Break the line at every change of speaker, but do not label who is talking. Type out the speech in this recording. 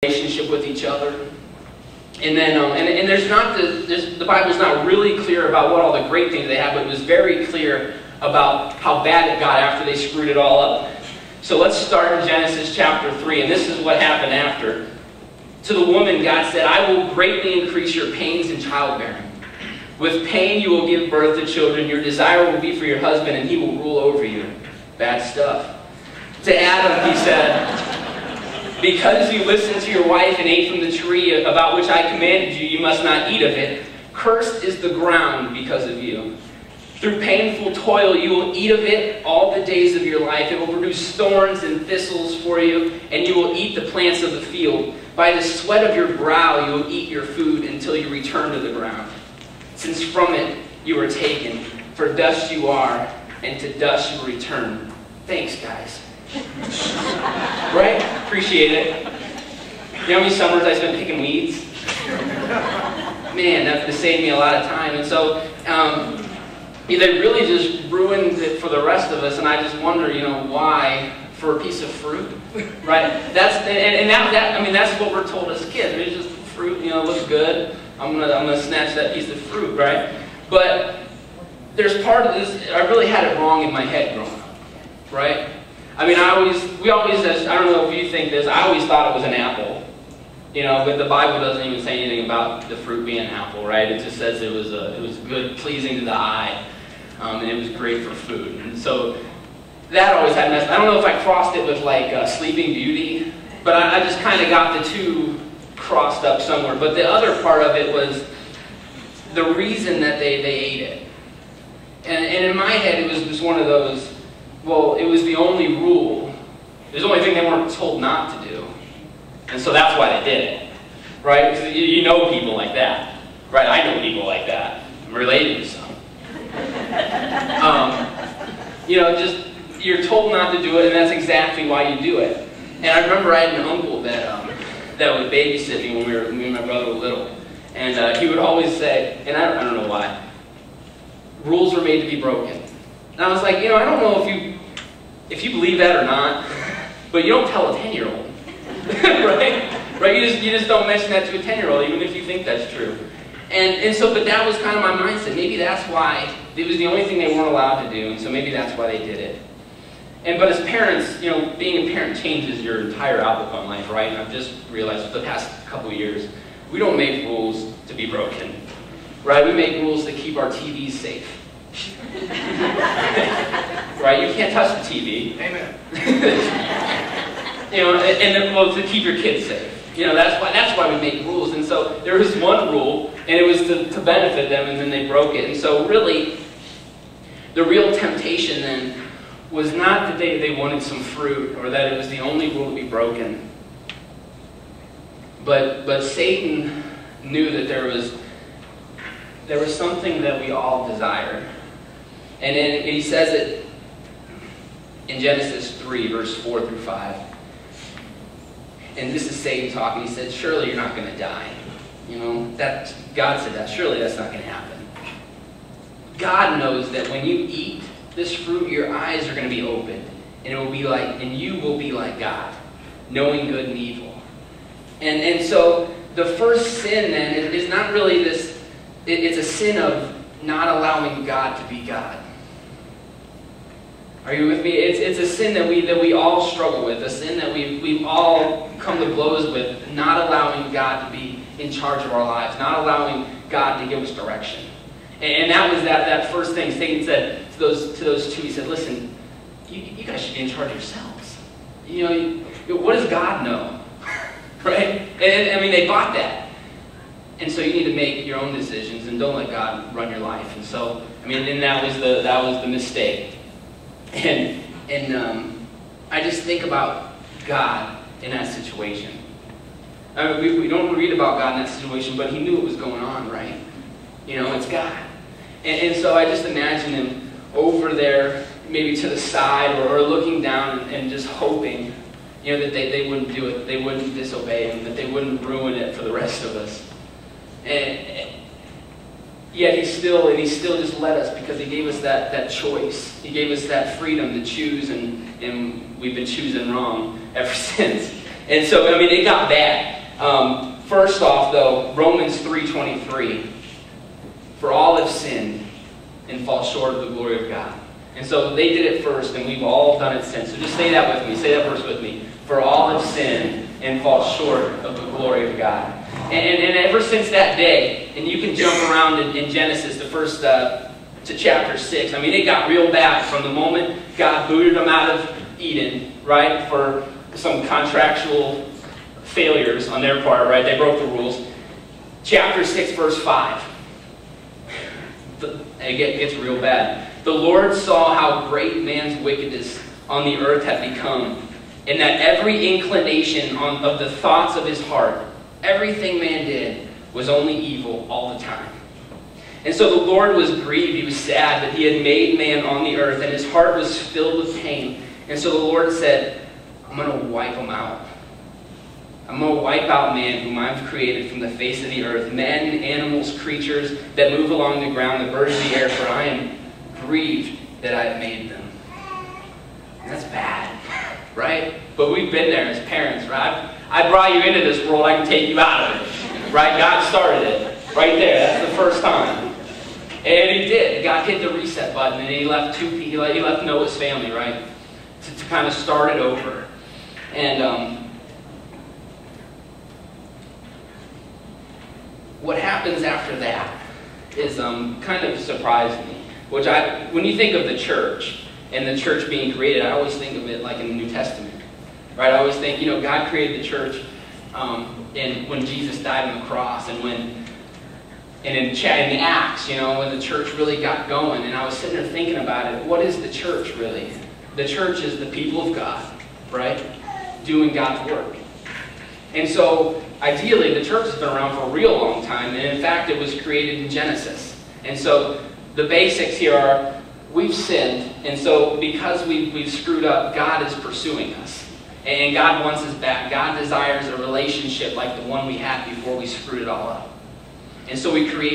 relationship with each other. And then, and there's not the Bible's not really clear about what all the great things they have, but it was very clear about how bad it got after they screwed it all up. So let's start in Genesis chapter 3, and this is what happened after. To the woman, God said, "I will greatly increase your pains in childbearing. With pain you will give birth to children. Your desire will be for your husband, and he will rule over you." Bad stuff. To Adam, he said, "Because you listened to your wife and ate from the tree about which I commanded you, you must not eat of it. Cursed is the ground because of you. Through painful toil you will eat of it all the days of your life. It will produce thorns and thistles for you, and you will eat the plants of the field. By the sweat of your brow you will eat your food until you return to the ground. Since from it you were taken, for dust you are, and to dust you will return." Thanks, guys. Right? Appreciate it. You know how many summers I spent picking weeds? Man, that would have saved me a lot of time. And so, they really just ruined it for the rest of us, and I just wonder, why for a piece of fruit, right? That's what we're told as kids. It's just fruit, looks good. I'm gonna snatch that piece of fruit, right? But there's part of this. I really had it wrong in my head growing up, right? I don't know if you think this. I always thought it was an apple, but the Bible doesn't even say anything about the fruit being an apple, right? It just says it was good, pleasing to the eye, and it was great for food. And so that always had messed. I don't know if I crossed it with like Sleeping Beauty, but I just kind of got the two crossed up somewhere. But the other part of it was the reason that they ate it, and in my head it was just one of those. Well, it was the only rule. It was the only thing they weren't told not to do. And so that's why they did it. Right? Because you know people like that. Right? I know people like that. I'm related to some. Just, you're told not to do it, and that's exactly why you do it. And I remember I had an uncle that would babysit me when me and my brother were little. And he would always say, and I don't know why, rules are made to be broken. And I was like, I don't know if you believe that or not, but you don't tell a 10-year-old, right? Right? You just don't mention that to a 10-year-old, even if you think that's true. But that was kind of my mindset. Maybe that's why it was the only thing they weren't allowed to do, and so maybe that's why they did it. But as parents, being a parent changes your entire outlook on life, right? And I've just realized for the past couple of years, we don't make rules to be broken, right? We make rules to keep our TVs safe. Right? You can't touch the TV.
Amen.
To keep your kids safe. That's why we make rules. And so there was one rule, and it was to benefit them, and then they broke it. And so really, the real temptation then was not that they wanted some fruit, or that it was the only rule to be broken. But Satan knew that there was something that we all desired. And then he says it in Genesis 3, verse 4 through 5. And this is Satan talking. He said, "Surely you're not going to die." God said that. Surely that's not going to happen. God knows that when you eat this fruit, your eyes are going to be opened, and you will be like God, knowing good and evil. And so the first sin then is not really this. It's a sin of not allowing God to be God. Are you with me? It's a sin that we all struggle with, a sin that we've all come to blows with, not allowing God to be in charge of our lives, not allowing God to give us direction. And that was that first thing Satan said to those two. He said, "Listen, you guys should be in charge of yourselves. What does God know?" Right? And they bought that. And so you need to make your own decisions and don't let God run your life. And so, that was the mistake. And I just think about God in that situation. We don't read about God in that situation, but he knew what was going on, right? It's God. And so I just imagine him over there, maybe to the side, or looking down and just hoping, that they wouldn't do it, they wouldn't disobey him, that they wouldn't ruin it for the rest of us. And yet he still just led us because he gave us that choice. He gave us that freedom to choose, and we've been choosing wrong ever since. And so, I mean, it got bad. First off, though, Romans 3:23. For all have sinned and fall short of the glory of God. And so they did it first, and we've all done it since. So just say that with me. Say that verse with me. For all have sinned and fall short of the glory of God. And ever since that day, and you can jump around in Genesis, the first to chapter 6. I mean, it got real bad from the moment God booted them out of Eden, right, for some contractual failures on their part, right? They broke the rules. Chapter 6, verse 5. It gets real bad. The Lord saw how great man's wickedness on the earth had become, and that every inclination of the thoughts of his heart, everything man did, was only evil all the time. And so the Lord was grieved, he was sad that he had made man on the earth, and his heart was filled with pain. And so the Lord said, I'm going to wipe them out. I'm going to wipe out man whom I've created from the face of the earth, men, animals, creatures that move along the ground, the birds of the air, for I am grieved that I have made them. And that's bad, right? But we've been there as parents, right? I brought you into this world, I can take you out of it, right? God started it right there. That's the first time. And he did. God hit the reset button, and he left he left Noah's family, right, to kind of start it over. And what happens after that is kind of surprised me. When you think of the church and the church being created, I always think of it like in the New Testament, right? I always think, God created the church, and when Jesus died on the cross, and in Acts, when the church really got going, and I was sitting there thinking about it, what is the church really? The church is the people of God, right? Doing God's work. And so, ideally, the church has been around for a real long time, and in fact, it was created in Genesis. And so, the basics here are, we've sinned, and so because we've screwed up, God is pursuing us. And God wants us back. God desires a relationship like the one we had before we screwed it all up. And so we create